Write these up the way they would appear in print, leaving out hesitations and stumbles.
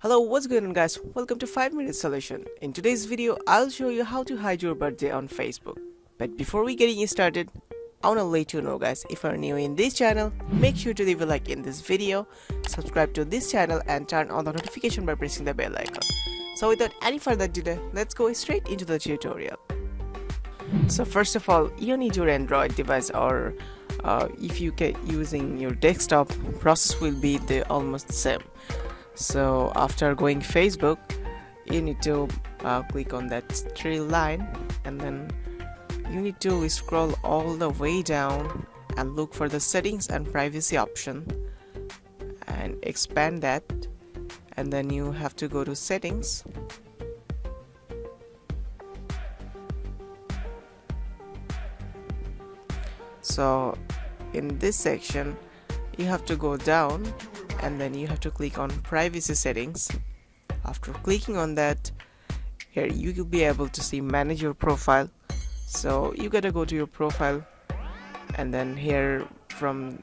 Hello, what's going on guys? Welcome to 5 Minute Solution. In today's video, I'll show you how to hide your birthday on Facebook. But before we getting started, I wanna let you know guys, if you're new in this channel, make sure to leave a like in this video, subscribe to this channel and turn on the notification by pressing the bell icon. So without any further delay, let's go straight into the tutorial. So first of all, you need your Android device or if you can using your desktop, process will be the almost same. So after going Facebook, you need to click on that three line and then you need to scroll all the way down and look for the settings and privacy option and expand that, and then you have to go to settings. So in this section you have to go down and then you have to click on privacy settings. After clicking on that, here you will be able to see manage your profile. So you gotta go to your profile and then here from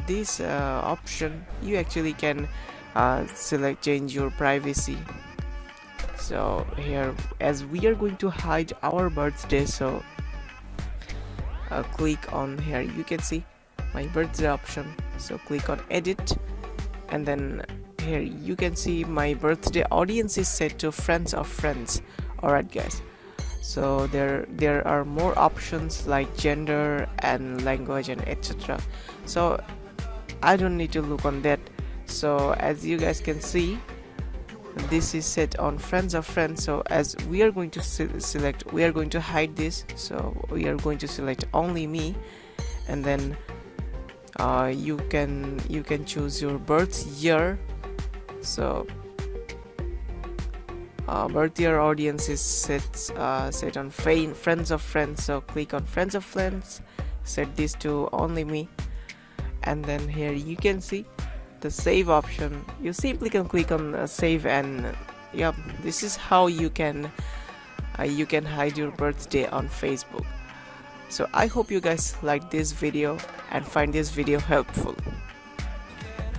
this option you actually can select change your privacy. So here, as we are going to hide our birthday, so click on here, you can see my birthday option, so click on edit and then here you can see my birthday audience is set to friends of friends. Alright guys, so there are more options like gender and language and etc. So I don't need to look on that. So as you guys can see, this is set on friends of friends. So as we are going to select, we are going to hide this, so we are going to select only me, and then you can choose your birth year. So birth year audience is set on friends of friends, so click on friends of friends, set this to only me, and then here you can see the save option. You simply can click on save, and yep, this is how you can hide your birthday on Facebook. So I hope you guys like this video and find this video helpful.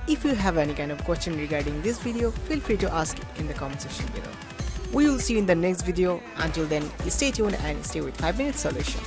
If you have any kind of question regarding this video, feel free to ask it in the comment section below. We will see you in the next video. Until then, stay tuned and stay with 5 Minute Solution.